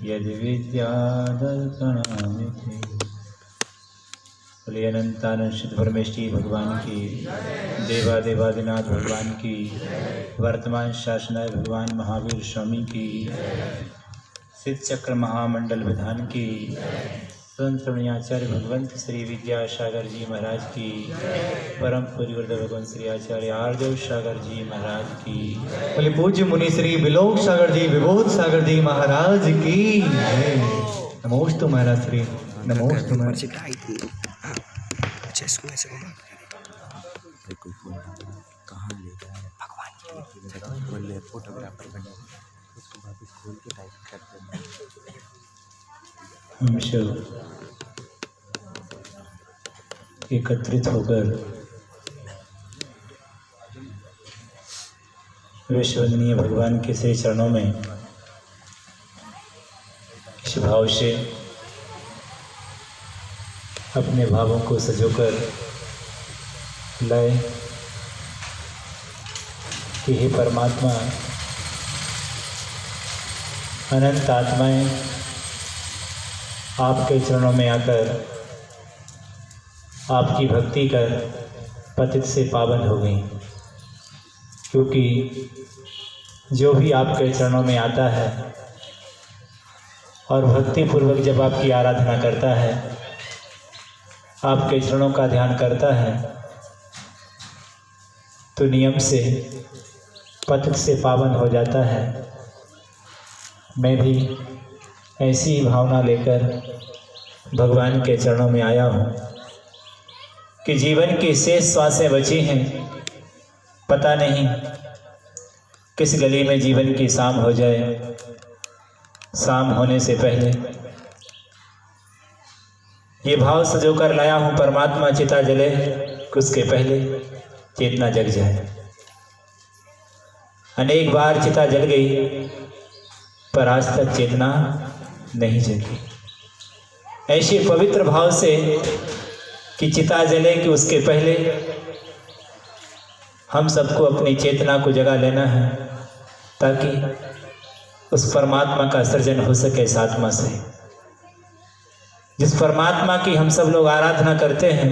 यदि विद्यादर्पणामिति। बोलिए अनंतानंद शुद्ध परमेष्ठी भगवान की, देवादिनाथ भगवान की, वर्तमान शासनाय भगवान महावीर स्वामी की, सिद्ध चक्र महामंडल विधान की, संत श्रवणीयाचार्य भगवंत श्री विद्यासागर जी महाराज की, परम पूज्य गुरुदेव भगवान श्री आचार्य आर्देव सागर जी महाराज की। बोले पूज्य मुनि श्री विलोक सागर जी विभूत सागर जी महाराज की। नमोस्तु महाराज श्री, नमोस्तु महाराज। कहाँ ले गया है भगवान बोले फोटोग्राफर बने उसको वापस खोल के टाइप कर देना। हम सब एकत्रित होकर विश्ववंदनीय भगवान के श्री चरणों में इस भाव से अपने भावों को सजोकर लाए कि हे परमात्मा, अनंत आत्माएं आपके चरणों में आकर आपकी भक्ति कर पतित से पावन हो गई, क्योंकि जो भी आपके चरणों में आता है और भक्ति पूर्वक जब आपकी आराधना करता है, आपके चरणों का ध्यान करता है, तो नियम से पतित से पावन हो जाता है। मैं भी ऐसी ही भावना लेकर भगवान के चरणों में आया हूँ कि जीवन की शेष श्वासें बची हैं, पता नहीं किस गली में जीवन की शाम हो जाए। शाम होने से पहले ये भाव सजोकर लाया हूँ, परमात्मा चिता जले उसके पहले चेतना जग जाए। अनेक बार चिता जल गई पर आज तक चेतना नहीं जगी। ऐसे पवित्र भाव से कि चिता जले कि उसके पहले हम सबको अपनी चेतना को जगा लेना है, ताकि उस परमात्मा का सृजन हो सके इस आत्मा से। जिस परमात्मा की हम सब लोग आराधना करते हैं,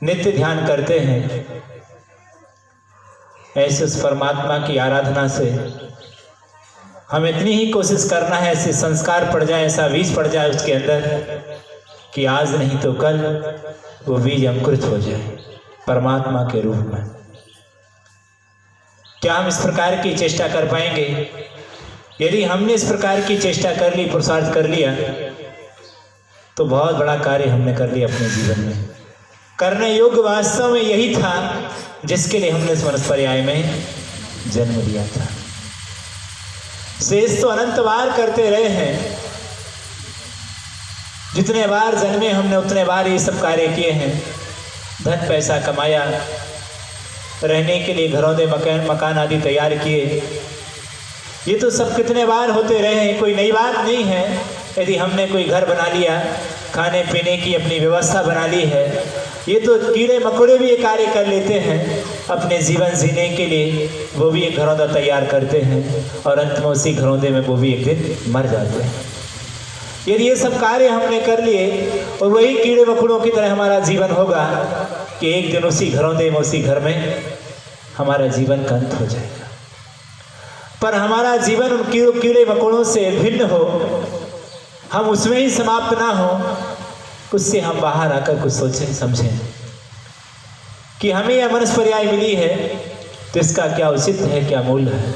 नित्य ध्यान करते हैं, ऐसे उस परमात्मा की आराधना से हम इतनी ही कोशिश करना है, ऐसे संस्कार पड़ जाए, ऐसा बीज पड़ जाए उसके अंदर कि आज नहीं तो कल वो बीज अंकुरित हो जाए परमात्मा के रूप में। क्या हम इस प्रकार की चेष्टा कर पाएंगे? यदि हमने इस प्रकार की चेष्टा कर ली, पुरुषार्थ कर लिया, तो बहुत बड़ा कार्य हमने कर लिया अपने जीवन में। करने योग्य वास्तव में यही था जिसके लिए हमने इस मनुष्य पर्याय में जन्म लिया था। शेष तो अनंत बार करते रहे हैं, जितने बार जन्मे हमने उतने बार ये सब कार्य किए हैं। धन पैसा कमाया, रहने के लिए घरौंदे मकान आदि तैयार किए, ये तो सब कितने बार होते रहे हैं, कोई नई बात नहीं है। यदि हमने कोई घर बना लिया, खाने पीने की अपनी व्यवस्था बना ली है, ये तो कीड़े मकोड़े भी ये कार्य कर लेते हैं अपने जीवन जीने के लिए। वो भी एक घरौंदा तैयार करते हैं और अंत में उसी घरौंदे में वो भी एक दिन मर जाते हैं। यदि ये सब कार्य हमने कर लिए और वही कीड़े मकोड़ों की तरह हमारा जीवन होगा कि एक दिन उसी घरौंदे में, उसी घर में हमारा जीवन का अंत हो जाएगा। पर हमारा जीवन उन कीड़े मकोड़ों से भिन्न हो, हम उसमें ही समाप्त ना हो, उससे हम बाहर आकर कुछ सोचें समझें कि हमें यह मनुष्य पर्याय मिली है तो इसका क्या उचित है, क्या मूल्य है।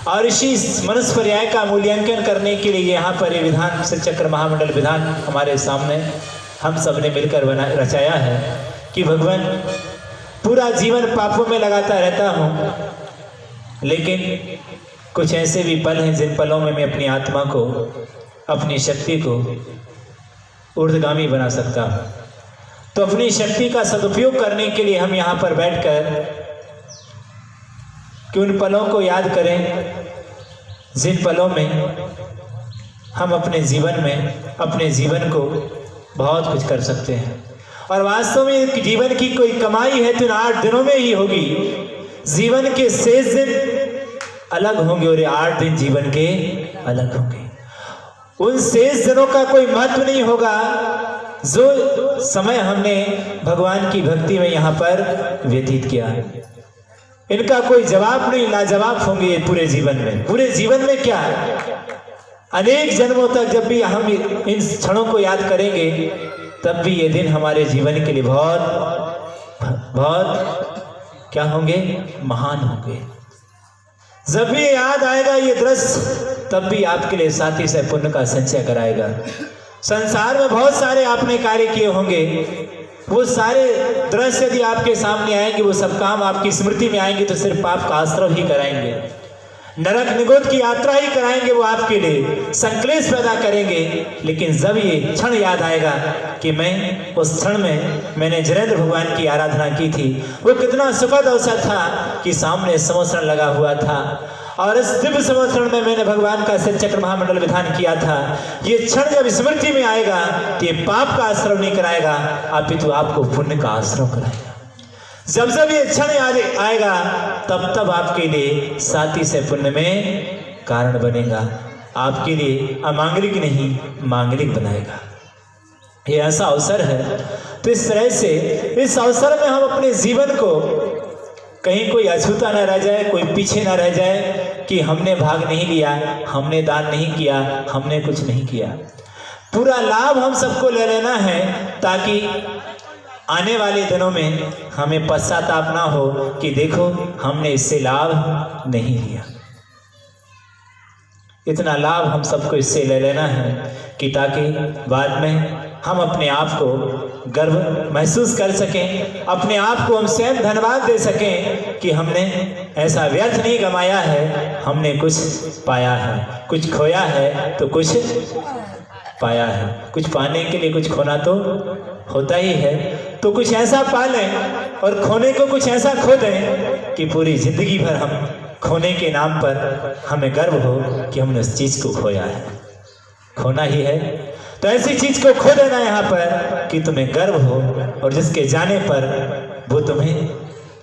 और इसी मनुष्य पर्याय का मूल्यांकन करने के लिए यहाँ पर ये विधान, चक्र महामंडल विधान हमारे सामने हम सब ने मिलकर रचाया है कि भगवान पूरा जीवन पापों में लगाता रहता हूँ, लेकिन कुछ ऐसे भी पल हैं जिन पलों में मैं अपनी आत्मा को, अपनी शक्ति को ऊर्ध्वगामी बना सकता हूँ। तो अपनी शक्ति का सदुपयोग करने के लिए हम यहाँ पर बैठकर कि उन पलों को याद करें जिन पलों में हम अपने जीवन में, अपने जीवन को बहुत कुछ कर सकते हैं। और वास्तव में जीवन की कोई कमाई है तो इन 8 दिनों में ही होगी। जीवन के शेष दिन अलग होंगे और ये 8 दिन जीवन के अलग होंगे। उन शेष दिनों का कोई महत्व नहीं होगा जो समय हमने भगवान की भक्ति में यहाँ पर व्यतीत किया। इनका कोई जवाब नहीं, लाजवाब होंगे ये पूरे जीवन में। पूरे जीवन में क्या, अनेक जन्मों तक जब भी हम इन क्षणों को याद करेंगे तब भी ये दिन हमारे जीवन के लिए बहुत बहुत क्या होंगे, महान होंगे। जब भी याद आएगा ये दृश्य तब भी आपके लिए साथी से पुण्य का संचय कराएगा। संसार में बहुत सारे आपने कार्य किए होंगे, वो सारे दृश्य यदि आपके सामने आएंगे, वो सब काम आपकी स्मृति में आएंगे तो सिर्फ पाप का आश्रय ही कराएंगे, नरक निगोद की यात्रा ही कराएंगे, वो आपके लिए संक्लेश पैदा करेंगे। लेकिन जब ये क्षण याद आएगा कि मैं उस क्षण में मैंने जनेन्द्र भगवान की आराधना की थी, वो कितना सुखद अवसर था कि सामने समोसरण लगा हुआ था और इस दिव्य समोसरण में मैंने भगवान का श्रीचक्र महामंडल विधान किया था। ये क्षण जब स्मृति में आएगा तो ये पाप का आश्रय नहीं कराएगा, अपितु आपको पुण्य का आश्रय कराएगा। जब जब ये क्षण याद आएगा तब तब आपके लिए साथी से पुण्य में कारण बनेगा, आपके लिए अमांगलिक नहीं मांगलिक बनाएगा। ये ऐसा अवसर है। तो इस तरह से इस अवसर में हम अपने जीवन को कहीं कोई अछूता न रह जाए, कोई पीछे न रह जाए कि हमने भाग नहीं लिया, हमने दान नहीं किया, हमने कुछ नहीं किया। पूरा लाभ हम सबको ले लेना है ताकि आने वाले दिनों में हमें पश्चाताप ना हो कि देखो हमने इससे लाभ नहीं लिया। इतना लाभ हम सबको इससे ले लेना है कि ताकि बाद में हम अपने आप को गर्व महसूस कर सकें, अपने आप को हम स्वयं धन्यवाद दे सकें कि हमने ऐसा व्यर्थ नहीं गमाया है, हमने कुछ पाया है। कुछ खोया है तो कुछ पाया है। कुछ पाने के लिए कुछ खोना तो होता ही है, तो कुछ ऐसा पा लें और खोने को कुछ ऐसा खो दें कि पूरी जिंदगी भर हम खोने के नाम पर हमें गर्व हो कि हमने उस चीज को खोया है। खोना ही है तो ऐसी चीज को खो देना यहाँ पर कि तुम्हें गर्व हो, और जिसके जाने पर वो तुम्हें,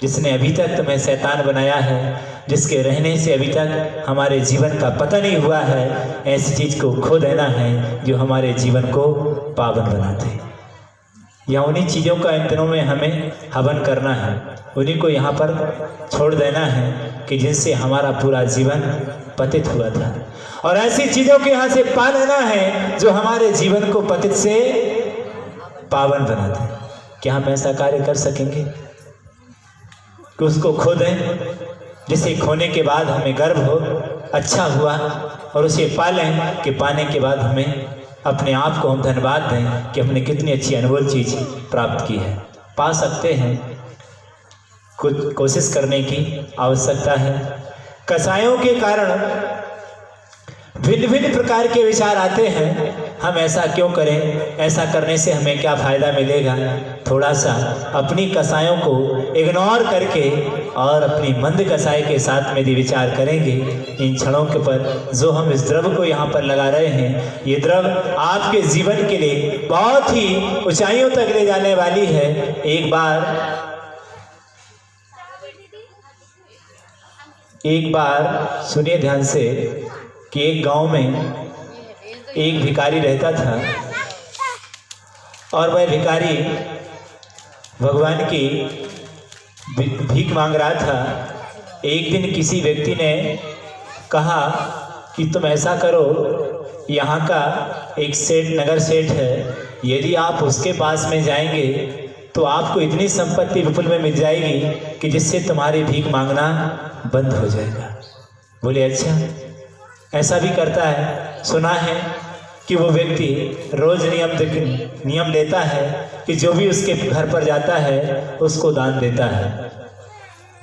जिसने अभी तक तुम्हें शैतान बनाया है, जिसके रहने से अभी तक हमारे जीवन का पता नहीं हुआ है, ऐसी चीज को खो देना है जो हमारे जीवन को पावन बनाते। या उन्हीं चीज़ों का इन दिनों में हमें हवन करना है, उन्हीं को यहाँ पर छोड़ देना है कि जिनसे हमारा पूरा जीवन पतित हुआ था, और ऐसी चीज़ों के यहाँ से पा लेना है जो हमारे जीवन को पतित से पावन बनाते। क्या हम ऐसा कार्य कर सकेंगे कि उसको खो दें, जिसे खोने के बाद हमें गर्व हो, अच्छा हुआ, और उसे पा लें कि पाने के बाद हमें अपने आप को हम धन्यवाद दें कि हमने कितनी अच्छी अनमोल चीज प्राप्त की है। पा सकते हैं, कुछ कोशिश करने की आवश्यकता है। कसायों के कारण भिन्न भिन्न प्रकार के विचार आते हैं, हम ऐसा क्यों करें, ऐसा करने से हमें क्या फायदा मिलेगा। थोड़ा सा अपनी कसायों को इग्नोर करके और अपनी मंद कसाई के साथ में यदि विचार करेंगे इन क्षणों के पर, जो हम इस द्रव्य को यहाँ पर लगा रहे हैं, ये द्रव्य आपके जीवन के लिए बहुत ही ऊंचाइयों तक ले जाने वाली है। एक बार सुनिए ध्यान से कि एक गांव में एक भिखारी रहता था, और वह भिखारी भगवान की भीख मांग रहा था। एक दिन किसी व्यक्ति ने कहा कि तुम ऐसा करो, यहाँ का एक सेठ, नगर सेठ है, यदि आप उसके पास में जाएंगे तो आपको इतनी संपत्ति विपुल में मिल जाएगी कि जिससे तुम्हारी भीख मांगना बंद हो जाएगा। बोले अच्छा, ऐसा भी करता है। सुना है कि वो व्यक्ति रोज नियम लेता है कि जो भी उसके घर पर जाता है उसको दान देता है।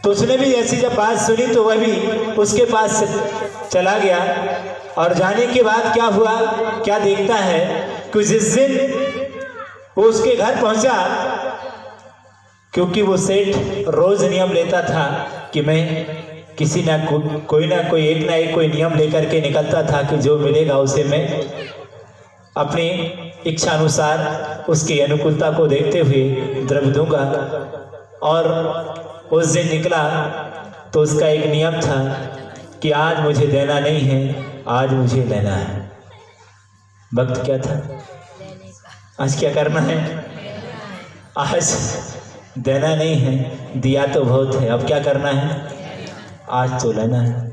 तो उसने भी ऐसी जब बात सुनी तो वह भी उसके पास चला गया, और जाने के बाद क्या हुआ, क्या देखता है कि जिस दिन वो उसके घर पहुंचा, क्योंकि वो सेठ रोज नियम लेता था कि मैं किसी ना कोई एक ना एक कोई नियम लेकर के निकलता था कि जो मिलेगा उसे मैं अपनी इच्छा अनुसार उसकी अनुकूलता को देखते हुए द्रव्य दूंगा। और उस दिन निकला तो उसका एक नियम था कि आज मुझे देना नहीं है, आज मुझे लेना है। वक्त क्या था, आज क्या करना है? आज देना नहीं है, दिया तो बहुत है, अब क्या करना है? आज तो लेना है।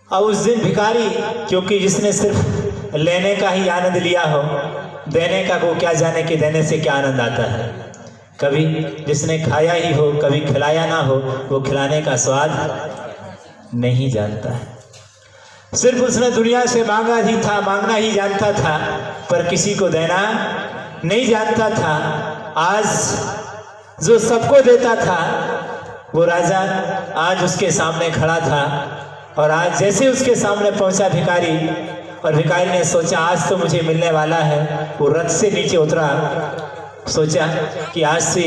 अब उस दिन भिखारी, क्योंकि जिसने सिर्फ लेने का ही आनंद लिया हो, देने का वो क्या जाने कि देने से क्या आनंद आता है। कभी जिसने खाया ही हो, कभी खिलाया ना हो, वो खिलाने का स्वाद नहीं जानता है। सिर्फ उसने दुनिया से मांगा ही था, मांगना ही जानता था, पर किसी को देना नहीं जानता था। आज जो सबको देता था वो राजा आज उसके सामने खड़ा था, और आज जैसे उसके सामने पहुंचा भिखारी, और भिखारी ने सोचा आज तो मुझे मिलने वाला है, वो रथ से नीचे उतरा, सोचा कि आज से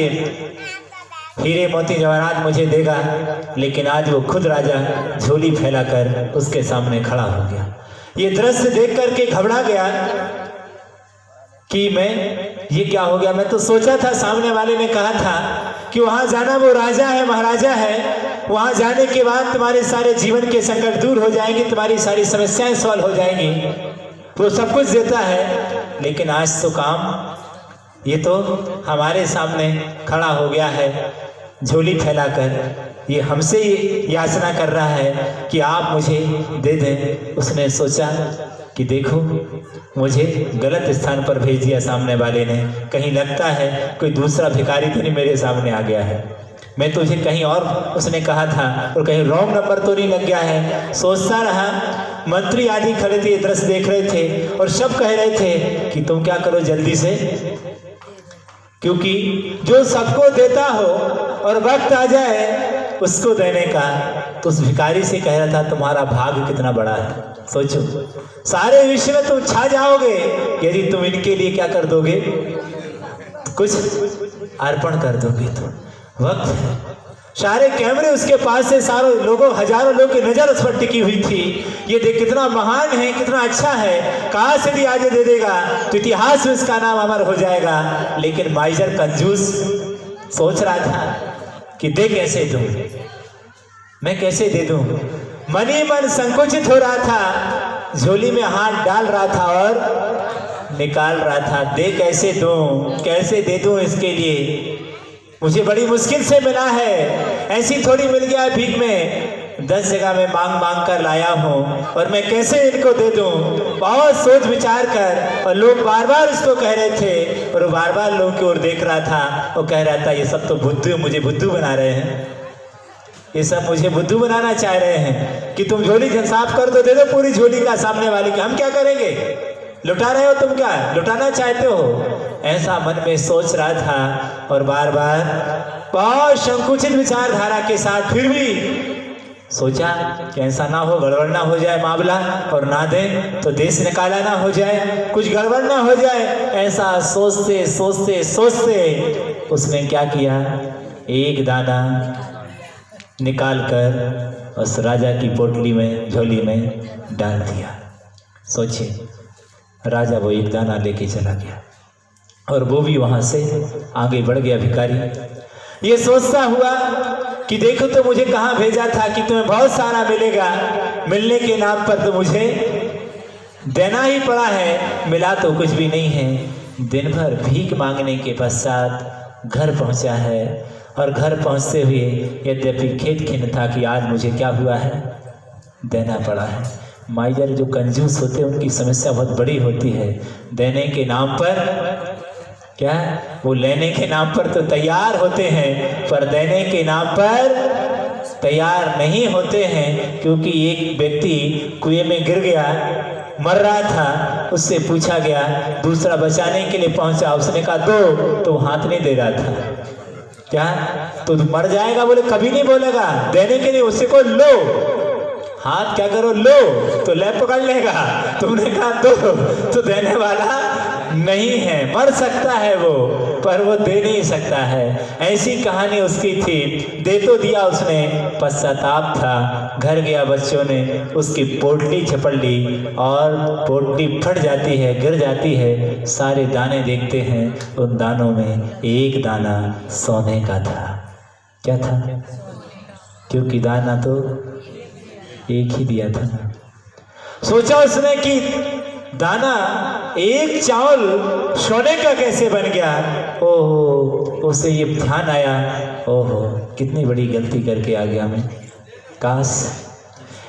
हीरे मोती जवाहरात मुझे देगा, लेकिन आज वो खुद राजा झोली फैलाकर उसके सामने खड़ा हो गया। ये दृश्य देख करके घबरा गया कि ये क्या हो गया। मैं तो सोचा था, सामने वाले ने कहा था कि वहां जाना वो राजा है, महाराजा है, वहां जाने के बाद तुम्हारे सारे जीवन के संकट दूर हो जाएंगे, तुम्हारी सारी समस्याएं सॉल्व हो जाएंगी, वो सब कुछ देता है। लेकिन आज तो काम ये तो हमारे सामने खड़ा हो गया है झोली फैलाकर, ये हमसे याचना कर रहा है कि आप मुझे दे दें। उसने सोचा कि देखो मुझे गलत स्थान पर भेज दिया सामने वाले ने, कहीं लगता है कोई दूसरा भिखारी तो नहीं मेरे सामने आ गया है, मैं तुझे कहीं और उसने कहा था, और कहीं रॉन्ग नंबर तो नहीं लग गया है। सोचता रहा। मंत्री आदि खड़े थे, दृश्य देख रहे थे, और सब कह रहे थे कि तुम क्या करो जल्दी से, क्योंकि जो सबको देता हो और वक्त आ जाए उसको देने का, तो उस भिखारी से कह रहा था तुम्हारा भाग्य कितना बड़ा है। सोचो सारे विश्व में तुम छा जाओगे यदि तुम इनके लिए क्या कर दोगे, कुछ अर्पण कर दोगे। तो वक्त है, सारे कैमरे उसके पास से, सारे लोगों, हजारों लोगों की नजर उस पर टिकी हुई थी। ये देख कितना महान है, कितना अच्छा है, कहाँ से भी आज दे देगा तो इतिहास में इसका नाम अमर हो जाएगा। लेकिन माइजर कंजूस सोच रहा था कि दे कैसे दूं, मैं कैसे दे दूं। मन ही मन संकुचित हो रहा था, झोली में हाथ डाल रहा था और निकाल रहा था। दे कैसे दूं, कैसे दे दूं, इसके लिए मुझे बड़ी मुश्किल से मिला है, ऐसी थोड़ी मिल गया भीख में, 10 जगह में मांग मांग कर लाया हूँ, और मैं कैसे इनको दे दूं। बहुत सोच विचार कर, और लोग बार बार उसको कह रहे थे, और वो बार बार लोगों की ओर देख रहा था, और कह रहा था ये सब तो बुद्धू, मुझे बुद्धू बना रहे हैं, ये सब मुझे बुद्धू बनाना चाह रहे हैं कि तुम झोली साफ कर दो, दे दो पूरी झोली का सामने वाले की, हम क्या करेंगे, लुटा रहे हो तुम, क्या लुटाना चाहते हो, ऐसा मन में सोच रहा था। और बार बार बहुत संकुचित विचारधारा के साथ फिर भी सोचा कि ऐसा ना हो, गड़बड़ ना हो जाए मामला, और ना दे तो देश निकाला ना हो जाए, कुछ गड़बड़ ना हो जाए। ऐसा सोचते सोचते सोचते उसने क्या किया, एक दाना निकाल कर उस राजा की पोटली में, झोली में डाल दिया। सोचिए, राजा वो एक दाना लेके चला गया, और वो भी वहां से आगे बढ़ गया भिखारी। ये सोचता हुआ कि देखो तो मुझे कहाँ भेजा था कि तुम्हें बहुत सारा मिलेगा, मिलने के नाम पर तो मुझे देना ही पड़ा है, मिला तो कुछ भी नहीं है। दिन भर भीख मांगने के पश्चात घर पहुंचा है, और घर पहुंचते हुए यद्यपि खेद खिन्न था कि आज मुझे क्या हुआ है, देना पड़ा है। माइजर जो कंजूस होते हैं उनकी समस्या बहुत बड़ी होती है। देने के नाम पर क्या, वो लेने के नाम पर तो तैयार होते हैं, पर देने के नाम पर तैयार नहीं होते हैं। क्योंकि एक व्यक्ति कुएं में गिर गया, मर रहा था, उससे पूछा गया, दूसरा बचाने के लिए पहुंचा, उसने कहा दो, तो हाथ नहीं दे रहा था। क्या, तो मर जाएगा, बोले कभी नहीं बोलेगा, देने के लिए उससे को लो, हाथ क्या करो, लो, तो ले पकड़ लेगा। तुमने कहा दो, तो देने वाला नहीं है, मर सकता है वो, पर वो दे नहीं सकता है। ऐसी कहानी उसकी थी। दे तो दिया उसने, पश्चाताप था। घर गया, बच्चों ने उसकी पोटली झपट ली, और पोटली फट जाती है, गिर जाती है। सारे दाने देखते हैं, उन दानों में एक दाना सोने का था। क्या था? क्योंकि दाना तो एक ही दिया था ना। सोचा उसने कि दाना एक चावल सोने का कैसे बन गया। ओहो, उसे ये ध्यान आया, ओहो कितनी बड़ी गलती करके आ गया मैं। काश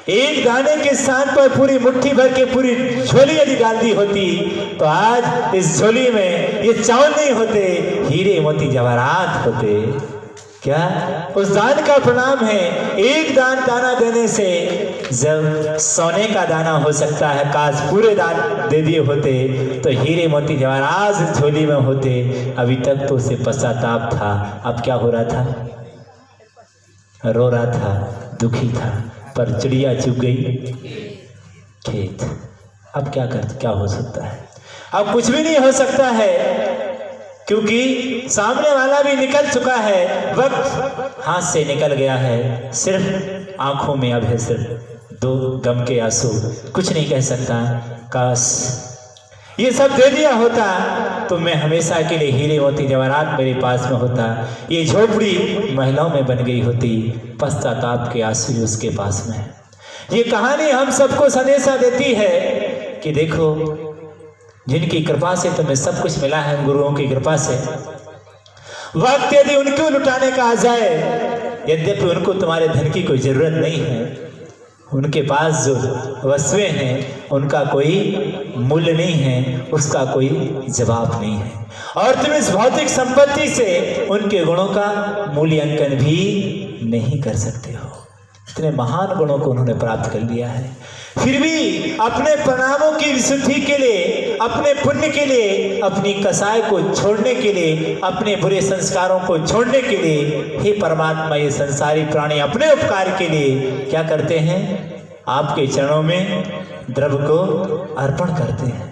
एक दाने के स्थान पर पूरी मुट्ठी भर के पूरी झोली यदि डाल दी होती तो आज इस झोली में ये चावल नहीं होते, हीरे मोती जवाहरात होते। क्या उस दान का प्रणाम है। एक दाना देने से जब सोने का दाना हो सकता है, काश पूरे दान दे दिए होते तो हीरे मोती जवाहरात इस झोली में होते। अभी तक तो उसे पश्चाताप था, अब क्या हो रहा था, रो रहा था, दुखी था। पर चिड़िया चुग गई खेत। अब क्या हो सकता है, अब कुछ भी नहीं हो सकता है, क्योंकि सामने वाला भी निकल चुका है, वक्त हाथ से निकल गया है। सिर्फ आंखों में अब है सिर्फ 2 गम के आंसू, कुछ नहीं कह सकता। काश ये सब दे दिया होता तो मैं हमेशा के लिए हीरे मोती जवाहरात मेरे पास में होता, ये झोपड़ी महिलाओं में बन गई होती, पश्चाताप के आंसू उसके पास में। ये कहानी हम सबको संदेशा देती है कि देखो, जिनकी कृपा से तुम्हें सब कुछ मिला है, गुरुओं की कृपा से, वक्त यदि उनको लुटाने का आ जाए, यद्यपि उनको तुम्हारे धन की कोई जरूरत नहीं है, उनके पास जो वस्तुएं हैं उनका कोई मूल्य नहीं है, उसका कोई जवाब नहीं है, और तुम इस भौतिक संपत्ति से उनके गुणों का मूल्यांकन भी नहीं कर सकते हो। इतने महान गुणों को उन्होंने प्राप्त कर लिया है, फिर भी अपने परिणामों की विशुद्धि के लिए, अपने पुण्य के लिए, अपनी कसाई को छोड़ने के लिए, अपने बुरे संस्कारों को छोड़ने के लिए, हे परमात्मा, ये संसारी प्राणी अपने उपकार के लिए क्या करते हैं, आपके चरणों में द्रव्य को अर्पण करते हैं।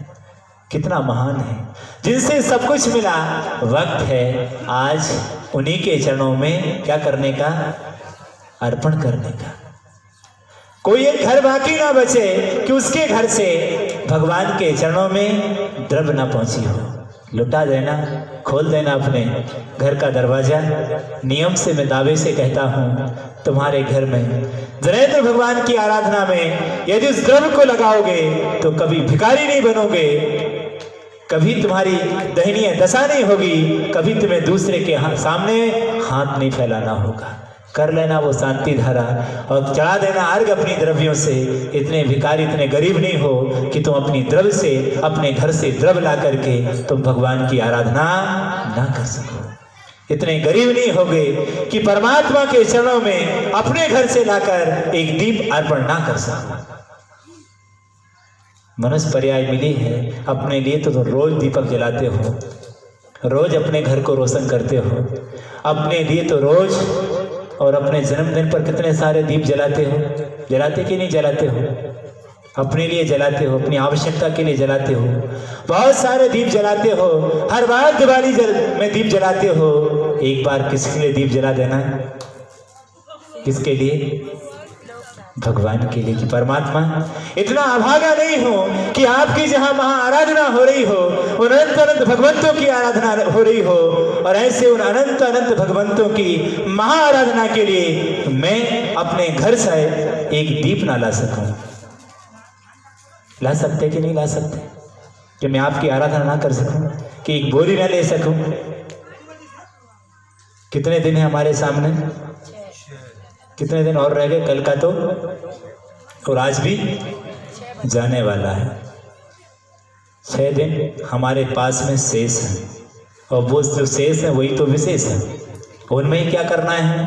कितना महान है, जिनसे सब कुछ मिला। वक्त है आज उन्हीं के चरणों में क्या करने का, अर्पण करने का। कोई एक घर बाकी ना बचे कि उसके घर से भगवान के चरणों में द्रव्य ना पहुंची हो। लुटा देना, खोल देना अपने घर का दरवाजा। नियम से मैं दावे से कहता हूं, तुम्हारे घर में नरेंद्र भगवान की आराधना में यदि उस द्रव्य को लगाओगे तो कभी भिखारी नहीं बनोगे, कभी तुम्हारी दयनीय दशा नहीं होगी, कभी तुम्हें दूसरे के सामने हाथ नहीं फैलाना होगा। कर लेना वो शांति धारा और चढ़ा देना अर्घ अपनी द्रव्यों से। इतने भिखारी, इतने गरीब नहीं हो कि तुम अपनी द्रव्य से, अपने घर से द्रव्य ला करके तुम भगवान की आराधना ना कर सको। इतने गरीब नहीं होगे कि परमात्मा के चरणों में अपने घर से लाकर एक दीप अर्पण ना कर सको। मनुष्य पर्याय मिली है, अपने लिए तो तुम रोज दीपक जलाते हो, रोज अपने घर को रोशन करते हो, अपने लिए तो रोज, और अपने जन्मदिन पर कितने सारे दीप जलाते हो, जलाते कि नहीं जलाते हो, अपने लिए जलाते हो, अपनी आवश्यकता के लिए जलाते हो, बहुत सारे दीप जलाते हो, हर बार दिवाली में दीप जलाते हो। एक बार किसके लिए दीप जला देना, किसके लिए, भगवान के लिए। कि परमात्मा इतना अभागा नहीं हो कि आपकी जहां महा आराधना हो रही हो, उन अनंत अनंत भगवंतों की आराधना हो रही हो, और ऐसे उन अनंत अनंत भगवंतों की महा आराधना के लिए मैं अपने घर से एक दीप ना ला सकूं। ला सकते कि नहीं ला सकते, कि मैं आपकी आराधना ना कर सकूं, कि एक बोरी ना ले सकूं। कितने दिन है हमारे सामने, कितने दिन और रह गए, कल का तो, और आज भी जाने वाला है। 6 दिन हमारे पास में शेष है, और वो जो शेष है वही तो विशेष है, उनमें ही क्या करना है।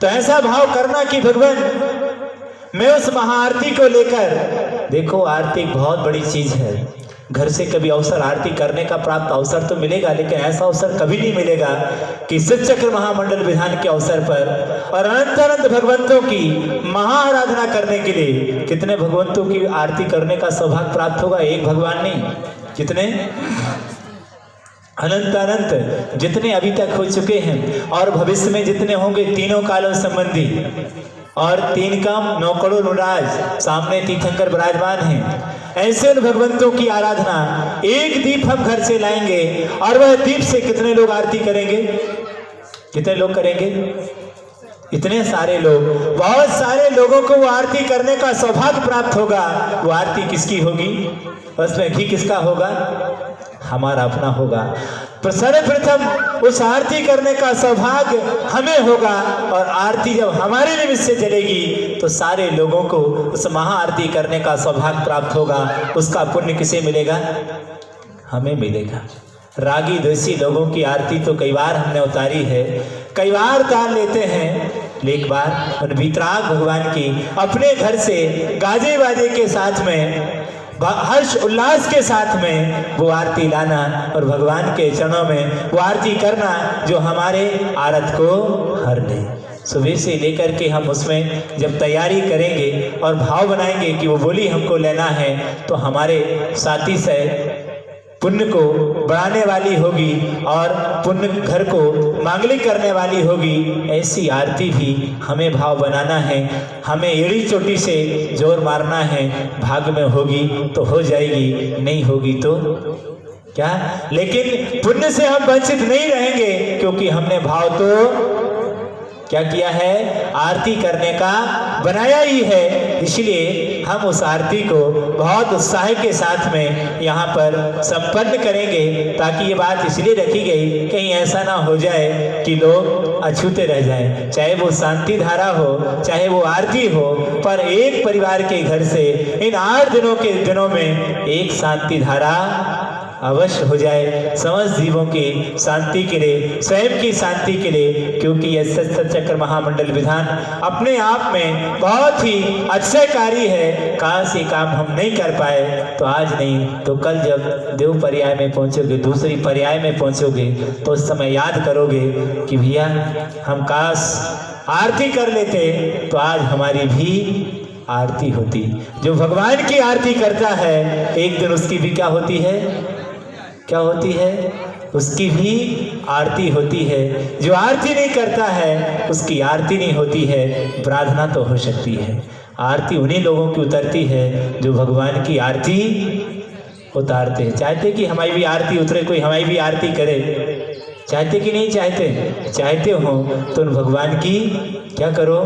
तो ऐसा भाव करना कि भगवान मैं उस महाआरती को लेकर, देखो आरती बहुत बड़ी चीज है, घर से कभी अवसर आरती करने का प्राप्त अवसर तो मिलेगा, लेकिन ऐसा अवसर कभी नहीं मिलेगा कि सच्चक्र महामंडल विधान के अवसर पर और अनंत अनंत भगवंतों की महाआराधना करने के लिए कितने भगवंतों की आरती करने का सौभाग्य प्राप्त होगा। एक भगवान नहीं, कितने अनंत अनंत, जितने अभी तक हो चुके हैं और भविष्य में जितने होंगे, तीनों कालों संबंधी, और 3 काम 9 करोड़ नुराज सामने तीर्थंकर विराजमान हैं। ऐसे उन भगवंतों की आराधना, एक दीप हम घर से लाएंगे और वह दीप से कितने लोग आरती करेंगे, कितने लोग करेंगे, इतने सारे लोग, बहुत सारे लोगों को वो आरती करने का सौभाग्य प्राप्त होगा। वो आरती किसकी होगी? उसमें घी किसका होगा? हमारा अपना होगा। तो सर्वप्रथम उस आरती करने का सौभाग्य हमें होगा, और आरती जब हमारे निमित्त से जलेगी तो सारे लोगों को उस महाआरती करने का सौभाग्य प्राप्त होगा। उसका पुण्य किसे मिलेगा? हमें मिलेगा। रागी द्वेषी लोगों की आरती तो कई बार हमने उतारी है, कई बार उतार लेते हैं, लेकिन बार उन वितराग भगवान की अपने घर से गाजे बाजे के साथ में, हर्ष उल्लास के साथ में वो आरती लाना और भगवान के चरणों में वो आरती करना जो हमारे आरत को हर ले। सुबह से लेकर के हम उसमें जब तैयारी करेंगे और भाव बनाएंगे कि वो बोली हमको लेना है, तो हमारे साथी से पुण्य को बढ़ाने वाली होगी और पुण्य घर को मांगलिक करने वाली होगी। ऐसी आरती भी हमें भाव बनाना है, हमें एड़ी चोटी से जोर मारना है। भाग में होगी तो हो जाएगी, नहीं होगी तो क्या? लेकिन पुण्य से हम वंचित नहीं रहेंगे, क्योंकि हमने भाव तो क्या किया है? आरती करने का बनाया ही है। इसलिए हम उस आरती को बहुत उत्साह के साथ में यहाँ पर संपन्न करेंगे, ताकि ये बात इसलिए रखी गई कहीं ऐसा ना हो जाए कि लोग अछूते रह जाएं। चाहे वो शांति धारा हो, चाहे वो आरती हो, पर एक परिवार के घर से इन 8 दिनों के दिनों में एक शांति धारा अवश्य हो जाए, समस्त जीवों की शांति के लिए, स्वयं की शांति के लिए। क्योंकि यह सतचक्र महामंडल विधान अपने आप में बहुत ही अक्षयकारी है। काश ये काम हम नहीं कर पाए तो आज नहीं तो कल जब देव पर्याय में पहुंचोगे, दूसरी पर्याय में पहुंचोगे, तो उस समय याद करोगे कि भैया हम काश आरती कर लेते तो आज हमारी भी आरती होती। जो भगवान की आरती करता है, एक दिन उसकी भी क्या होती है? क्या होती है? उसकी भी आरती होती है। जो आरती नहीं करता है उसकी आरती नहीं होती है। प्रार्थना तो हो सकती है, आरती उन्हीं लोगों की उतरती है जो भगवान की आरती उतारते हैं। चाहते कि हमारी भी आरती उतरे, कोई हमारी भी आरती करे? चाहते कि नहीं चाहते? चाहते हो तो उन भगवान की क्या करो?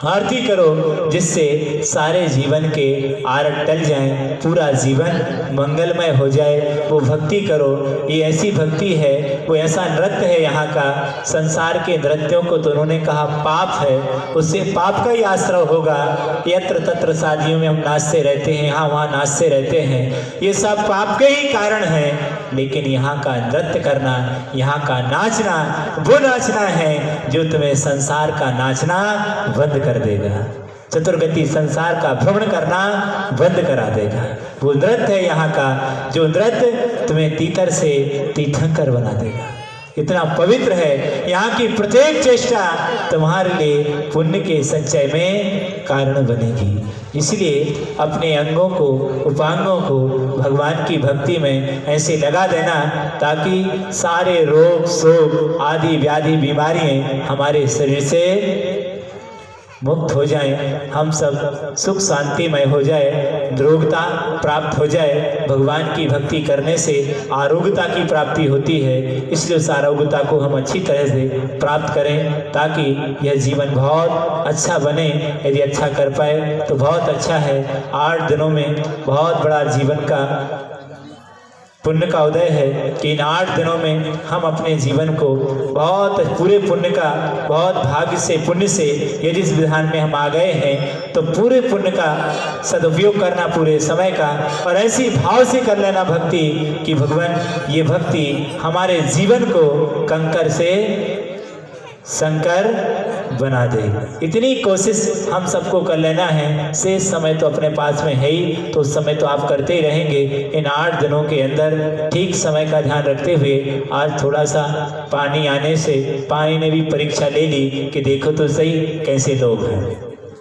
आरती करो, जिससे सारे जीवन के आरत टल जाएं, पूरा जीवन मंगलमय हो जाए। वो भक्ति करो। ये ऐसी भक्ति है, वो ऐसा नृत्य है यहाँ का। संसार के नृत्यों को तो उन्होंने कहा पाप है, उससे पाप का ही आश्रय होगा। यत्र तत्र शादियों में हम नाचते रहते हैं, यहाँ वहाँ नाचते रहते हैं, ये सब पाप के ही कारण है। लेकिन यहाँ का नृत्य करना, यहाँ का नाचना, वो नाचना है जो तुम्हें संसार का नाचना बंद कर देगा, चतुर्गति संसार का भ्रमण करना बंद करा देगा। वो नृत्य है यहाँ का, जो नृत्य तुम्हें तीतर से तीर्थंकर बना देगा। इतना पवित्र है यहाँ की प्रत्येक चेष्टा तुम्हारे लिए पुण्य के संचय में कारण बनेगी। इसलिए अपने अंगों को, उपांगों को भगवान की भक्ति में ऐसे लगा देना, ताकि सारे रोग शोक आदि व्याधि बीमारियां हमारे शरीर से मुक्त हो जाएं, हम सब सुख शांतिमय हो जाए, निरोगता प्राप्त हो जाए। भगवान की भक्ति करने से आरोग्यता की प्राप्ति होती है। इसलिए उस आरोग्यता को हम अच्छी तरह से प्राप्त करें, ताकि यह जीवन बहुत अच्छा बने। यदि अच्छा कर पाए तो बहुत अच्छा है। 8 दिनों में बहुत बड़ा जीवन का पुण्य का उदय है कि इन 8 दिनों में हम अपने जीवन को बहुत पूरे पुण्य का, बहुत भाग्य से, पुण्य से यदि इस विधान में हम आ गए हैं तो पूरे पुण्य का सदुपयोग करना, पूरे समय का, और ऐसी भाव से कर लेना भक्ति कि भगवान ये भक्ति हमारे जीवन को कंकर से शंकर बना दे। इतनी कोशिश हम सबको कर लेना है। शेष समय तो अपने पास में है ही, तो उस समय तो आप करते ही रहेंगे। इन 8 दिनों के अंदर ठीक समय का ध्यान रखते हुए, आज थोड़ा सा पानी आने से पानी ने भी परीक्षा ले ली कि देखो तो सही कैसे लोग हैं,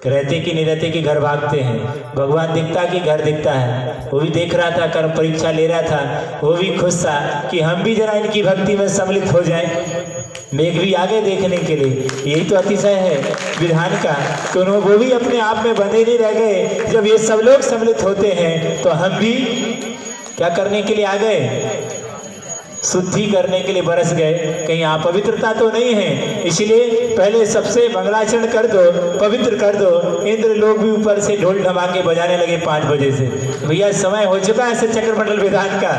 रहते कि नहीं रहते कि घर भागते हैं। भगवान दिखता कि घर दिखता है। वो भी देख रहा था, कर्म परीक्षा ले रहा था, वो भी खुश था कि हम भी जरा इनकी भक्ति में सम्मिलित हो जाएं। मेघ भी आगे देखने के लिए। यही तो अतिशय है विधान का कि वो भी अपने आप में बंधे नहीं रह गए। जब ये सब लोग सम्मिलित होते हैं तो हम भी क्या करने के लिए आ गए? शुद्धि करने के लिए बरस गए, कहीं अपवित्रता तो नहीं है, इसलिए पहले सबसे मंगलाचरण कर दो, पवित्र कर दो। इंद्र लोग भी ऊपर से ढोल ढमाके बजाने लगे 5 बजे से। भैया समय हो चुका है चक्रमंडल विधान का,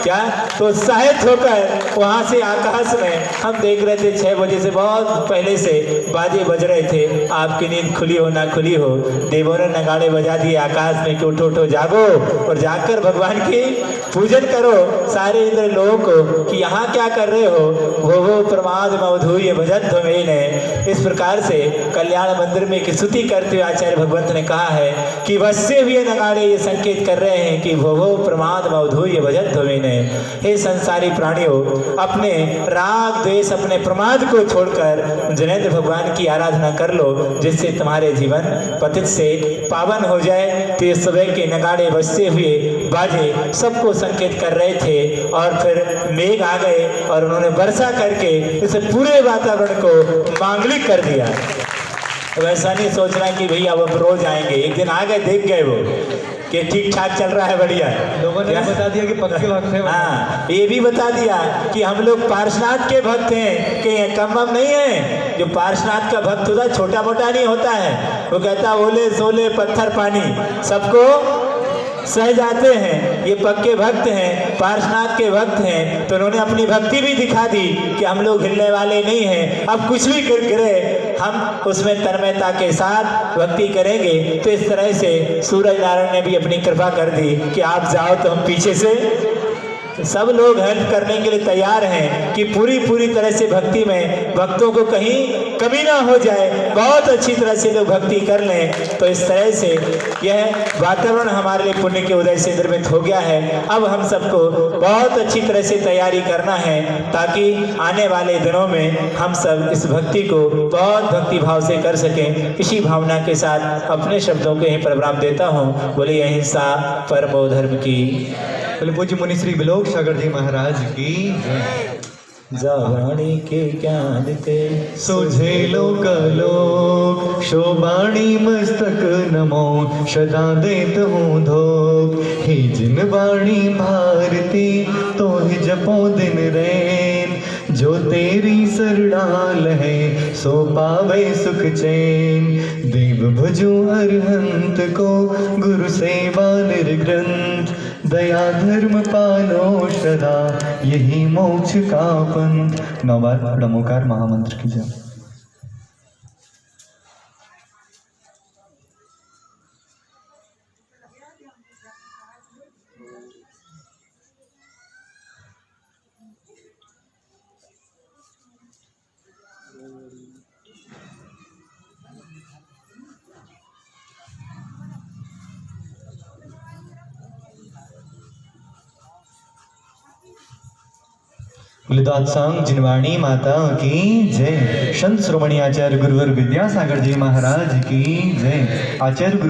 क्या तो उत्साहित होकर वहां से आकाश में हम देख रहे थे 6 बजे से बहुत पहले से बाजे बज रहे थे। आपकी नींद खुली हो ना खुली हो, देवों ने नगाड़े बजा दिए आकाश में कि उठो उठो जागो और जाकर भगवान की पूजन करो। सारे इंद्र लोगों को कि यहाँ क्या कर रहे हो, वो प्रमाद मवधूय भजत में। इस प्रकार से कल्याण मंदिर में एक स्तुति करते हुए आचार्य भगवंत ने कहा है कि वश्य हुए नगाड़े ये संकेत कर रहे हैं कि वो प्रमाद मवधूय भजत ने। हे संसारी प्राणियों, अपने राग द्वेष अपने प्रमाद को छोड़कर जनेन्द्र भगवान की आराधना कर लो, जिससे तुम्हारे जीवन पतित से पावन हो जाए। तो ये सुबह के नगाड़े बजते हुए बाजे सबको संकेत कर रहे थे और फिर मेघ आ गए और उन्होंने वर्षा करके इस पूरे वातावरण को मांगलिक कर दिया। वैसा नहीं सोचना कि भैया अब रोज आएंगे, एक दिन आ गए देख गए वो कि ठीक ठाक चल रहा है, बढ़िया। लोगों ने बता दिया कि पक्के भक्त हैं। हाँ, ये भी बता दिया कि हम लोग पार्श्वनाथ के भक्त हैं, कि कम हम नहीं है। जो पार्श्वनाथ का भक्त होता है छोटा मोटा नहीं होता है, वो कहता ओले सोले पत्थर पानी सबको सह जाते हैं। ये पक्के भक्त हैं, पार्श्वनाथ के भक्त हैं, तो उन्होंने अपनी भक्ति भी दिखा दी कि हम लोग हिलने वाले नहीं हैं। अब कुछ भी गिरे हम उसमें तन्मयता के साथ भक्ति करेंगे। तो इस तरह से सूरज नारायण ने भी अपनी कृपा कर दी कि आप जाओ तो हम पीछे से सब लोग हेल्प करने के लिए तैयार हैं कि पूरी तरह से भक्ति में भक्तों को कहीं कमी ना हो जाए, बहुत अच्छी तरह से लोग भक्ति कर लें। तो इस तरह से यह वातावरण हमारे लिए पुण्य के उदय से निर्मित हो गया है। अब हम सबको बहुत अच्छी तरह से तैयारी करना है ताकि आने वाले दिनों में हम सब इस भक्ति को बहुत भक्ति भाव से कर सकें। इसी भावना के साथ अपने शब्दों को यहीं पर विराम देता हूँ। बोलिए अहिंसा परमो धर्म की। बोले पूज्य मुनि श्री बिलोक सागर जी महाराज की जावाणी के ज्ञान ते सोझे लोक लोक शोभाणी मस्तक नमो सदा देत हूँ धोक। हे जिन वाणी भारती तो ही जपो दिन रैन। जो तेरी सरडाल है सो पावे सुख चैन। देव भजो अरहंत को गुरु सेवा निर्ग्रंथ। दया धर्म पालो सदा यही मोक्ष का पंथ। 9 बार नमोकार महामंत्र की जय। लिदात्सांग जिनवाणी माता की जय। संत श्रोमणी आचार्य गुरुवर विद्यासागर जी महाराज की जय। आचार्य गुरु